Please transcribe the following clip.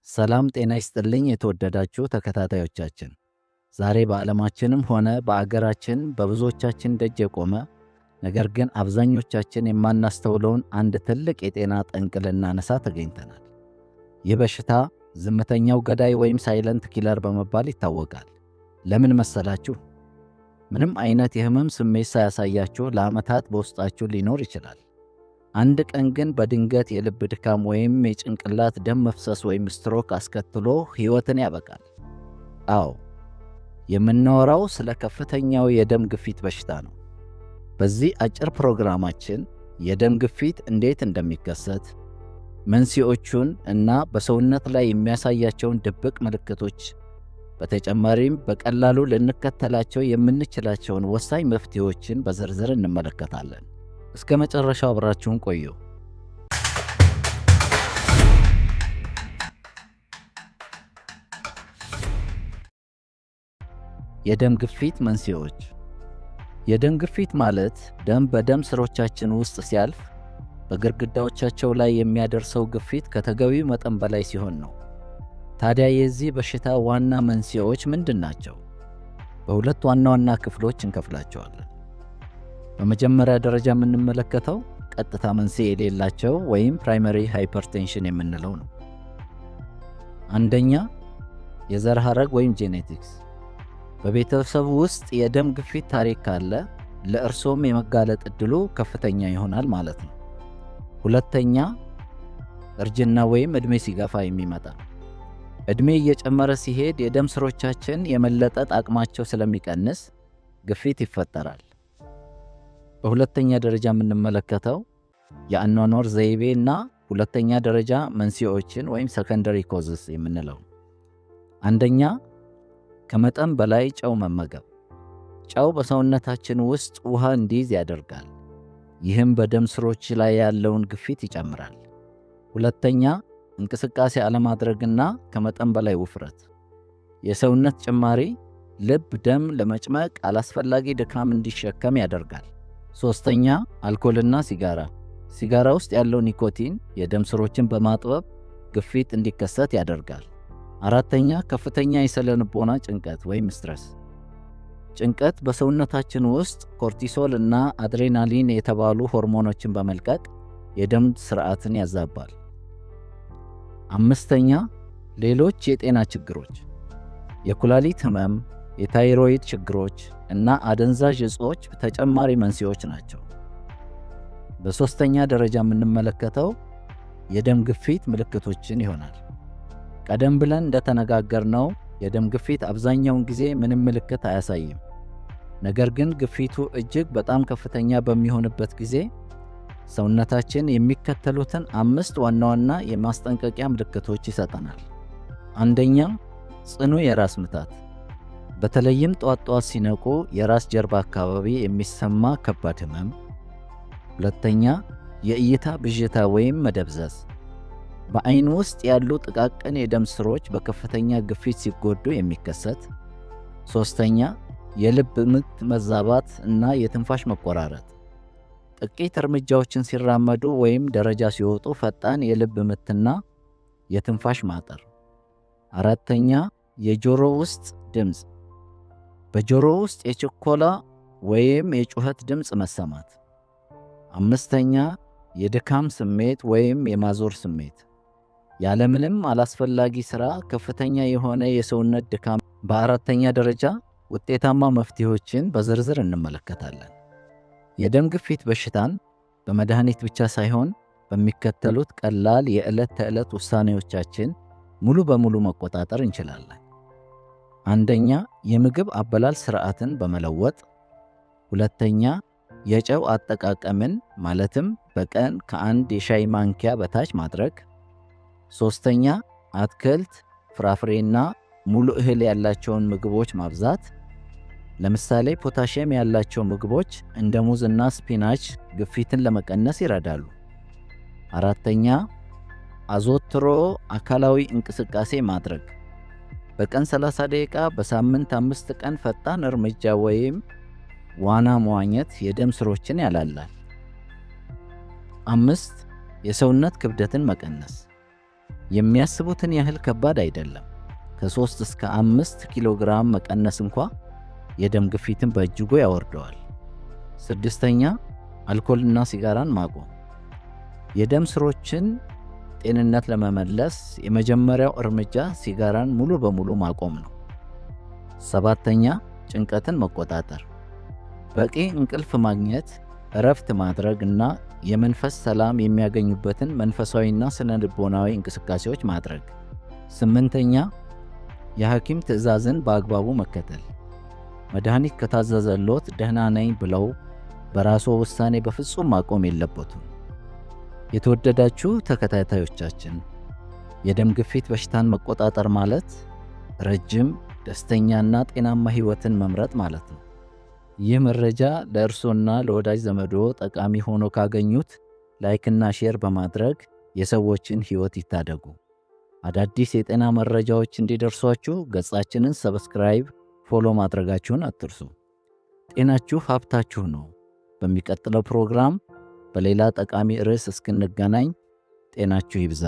ሰላም ጤና ይስጥልኝ የተወደዳችሁ ተከታታዮቻችን፣ ዛሬ በዓለማችንም ሆነ በአገራችን በብዙዎቻችን ደጅ የቆመ ነገር ግን አብዛኞቻችን የማናስተውለውን አንድ ትልቅ የጤና ጠንቅ ልናነሳ ተገኝተናል። ይህ በሽታ ዝምተኛው ገዳይ ወይም ሳይለንት ኪለር በመባል ይታወቃል። ለምን መሰላችሁ? ምንም አይነት የህመም ስሜት ሳያሳያችሁ ለዓመታት በውስጣችሁ ሊኖር ይችላል። አንድ ቀን ግን በድንገት የልብ ድካም ወይም የጭንቅላት ደም መፍሰስ ወይም ስትሮክ አስከትሎ ሕይወትን ያበቃል። አዎ፣ የምናወራው ስለ ከፍተኛው የደም ግፊት በሽታ ነው። በዚህ አጭር ፕሮግራማችን የደም ግፊት እንዴት እንደሚከሰት፣ መንስኤዎቹን እና በሰውነት ላይ የሚያሳያቸውን ድብቅ ምልክቶች፣ በተጨማሪም በቀላሉ ልንከተላቸው የምንችላቸውን ወሳኝ መፍትሄዎችን በዝርዝር እንመለከታለን። እስከ መጨረሻው አብራችሁን ቆዩ። የደም ግፊት መንስኤዎች። የደም ግፊት ማለት ደም በደም ስሮቻችን ውስጥ ሲያልፍ በግድግዳዎቻቸው ላይ የሚያደርሰው ግፊት ከተገቢው መጠን በላይ ሲሆን ነው። ታዲያ የዚህ በሽታ ዋና መንስኤዎች ምንድን ናቸው? በሁለት ዋና ዋና ክፍሎች እንከፍላቸዋለን። በመጀመሪያ ደረጃ የምንመለከተው ቀጥታ መንስኤ የሌላቸው ወይም ፕራይመሪ ሃይፐርቴንሽን የምንለው ነው። አንደኛ፣ የዘር ሐረግ ወይም ጄኔቲክስ። በቤተሰቡ ውስጥ የደም ግፊት ታሪክ ካለ ለእርሶም የመጋለጥ ዕድሉ ከፍተኛ ይሆናል ማለት ነው። ሁለተኛ፣ እርጅና ወይም ዕድሜ ሲገፋ የሚመጣ። ዕድሜ እየጨመረ ሲሄድ የደም ስሮቻችን የመለጠጥ አቅማቸው ስለሚቀንስ ግፊት ይፈጠራል። በሁለተኛ ደረጃ የምንመለከተው የአኗኗር ዘይቤ እና ሁለተኛ ደረጃ መንስኤዎችን ወይም ሰከንደሪ ኮዝስ የምንለው። አንደኛ፣ ከመጠን በላይ ጨው መመገብ። ጨው በሰውነታችን ውስጥ ውሃ እንዲይዝ ያደርጋል። ይህም በደም ስሮች ላይ ያለውን ግፊት ይጨምራል። ሁለተኛ፣ እንቅስቃሴ አለማድረግና ከመጠን በላይ ውፍረት። የሰውነት ጭማሪ ልብ ደም ለመጭመቅ አላስፈላጊ ድካም እንዲሸከም ያደርጋል። ሶስተኛ፣ አልኮልና ሲጋራ። ሲጋራ ውስጥ ያለው ኒኮቲን የደም ስሮችን በማጥበብ ግፊት እንዲከሰት ያደርጋል። አራተኛ፣ ከፍተኛ የስነ ልቦና ጭንቀት ወይም ስትረስ። ጭንቀት በሰውነታችን ውስጥ ኮርቲሶል እና አድሬናሊን የተባሉ ሆርሞኖችን በመልቀቅ የደም ስርዓትን ያዛባል። አምስተኛ፣ ሌሎች የጤና ችግሮች። የኩላሊት ህመም፣ የታይሮይድ ችግሮች እና አደንዛዥ እጾች ተጨማሪ መንስኤዎች ናቸው። በሦስተኛ ደረጃ የምንመለከተው የደም ግፊት ምልክቶችን ይሆናል። ቀደም ብለን እንደተነጋገርነው የደም ግፊት አብዛኛውን ጊዜ ምንም ምልክት አያሳይም። ነገር ግን ግፊቱ እጅግ በጣም ከፍተኛ በሚሆንበት ጊዜ ሰውነታችን የሚከተሉትን 5 ዋና ዋና የማስጠንቀቂያ ምልክቶች ይሰጠናል። አንደኛ፣ ጽኑ የራስ ምታት። በተለይም ጧት ጧት ሲነቁ የራስ ጀርባ አካባቢ የሚሰማ ከባድ ህመም። ሁለተኛ፣ የእይታ ብዥታ ወይም መደብዘዝ። በአይን ውስጥ ያሉ ጥቃቅን የደም ስሮች በከፍተኛ ግፊት ሲጎዱ የሚከሰት። ሶስተኛ፣ የልብ ምት መዛባት እና የትንፋሽ መቆራረጥ። ጥቂት እርምጃዎችን ሲራመዱ ወይም ደረጃ ሲወጡ ፈጣን የልብ ምትና የትንፋሽ ማጠር። አራተኛ፣ የጆሮ ውስጥ ድምፅ። በጆሮ ውስጥ የችኮላ ወይም የጩኸት ድምፅ መሰማት። አምስተኛ፣ የድካም ስሜት ወይም የማዞር ስሜት። ያለምንም አላስፈላጊ ሥራ ከፍተኛ የሆነ የሰውነት ድካም። በአራተኛ ደረጃ ውጤታማ መፍትሄዎችን በዝርዝር እንመለከታለን። የደም ግፊት በሽታን በመድኃኒት ብቻ ሳይሆን በሚከተሉት ቀላል የዕለት ተዕለት ውሳኔዎቻችን ሙሉ በሙሉ መቆጣጠር እንችላለን። አንደኛ፣ የምግብ አበላል ሥርዓትን በመለወጥ። ሁለተኛ፣ የጨው አጠቃቀምን ማለትም በቀን ከ1 የሻይ ማንኪያ በታች ማድረግ። ሶስተኛ፣ አትክልት፣ ፍራፍሬና ሙሉ እህል ያላቸውን ምግቦች ማብዛት። ለምሳሌ ፖታሺየም ያላቸው ምግቦች እንደ ሙዝ እና ስፒናች ግፊትን ለመቀነስ ይረዳሉ። አራተኛ፣ አዘውትሮ አካላዊ እንቅስቃሴ ማድረግ። በቀን 30 ደቂቃ፣ በሳምንት 5 ቀን ፈጣን እርምጃ ወይም ዋና መዋኘት የደም ስሮችን ያላላል። 5 የሰውነት ክብደትን መቀነስ። የሚያስቡትን ያህል ከባድ አይደለም። ከ3 እስከ 5 ኪሎ ግራም መቀነስ እንኳ የደም ግፊትን በእጅጉ ያወርደዋል። ስድስተኛ አልኮልና ሲጋራን ማቆም። የደም ስሮችን ጤንነት ለመመለስ የመጀመሪያው እርምጃ ሲጋራን ሙሉ በሙሉ ማቆም ነው። ሰባተኛ ጭንቀትን መቆጣጠር። በቂ እንቅልፍ ማግኘት፣ እረፍት ማድረግ እና የመንፈስ ሰላም የሚያገኙበትን መንፈሳዊና ስነ ልቦናዊ እንቅስቃሴዎች ማድረግ። ስምንተኛ የሐኪም ትዕዛዝን በአግባቡ መከተል። መድኃኒት ከታዘዘሎት ደህና ነኝ ብለው በራስዎ ውሳኔ በፍጹም ማቆም የለበትም። የተወደዳችሁ ተከታታዮቻችን፣ የደም ግፊት በሽታን መቆጣጠር ማለት ረጅም ደስተኛና ጤናማ ሕይወትን መምረጥ ማለት ነው። ይህ መረጃ ለእርሶና ለወዳጅ ዘመዶ ጠቃሚ ሆኖ ካገኙት ላይክና ሼር በማድረግ የሰዎችን ሕይወት ይታደጉ። አዳዲስ የጤና መረጃዎች እንዲደርሷችሁ ገጻችንን ሰብስክራይብ፣ ፎሎ ማድረጋችሁን አትርሱ። ጤናችሁ ሀብታችሁ ነው። በሚቀጥለው ፕሮግራም በሌላ ጠቃሚ ርዕስ እስክንገናኝ ጤናችሁ ይብዛ።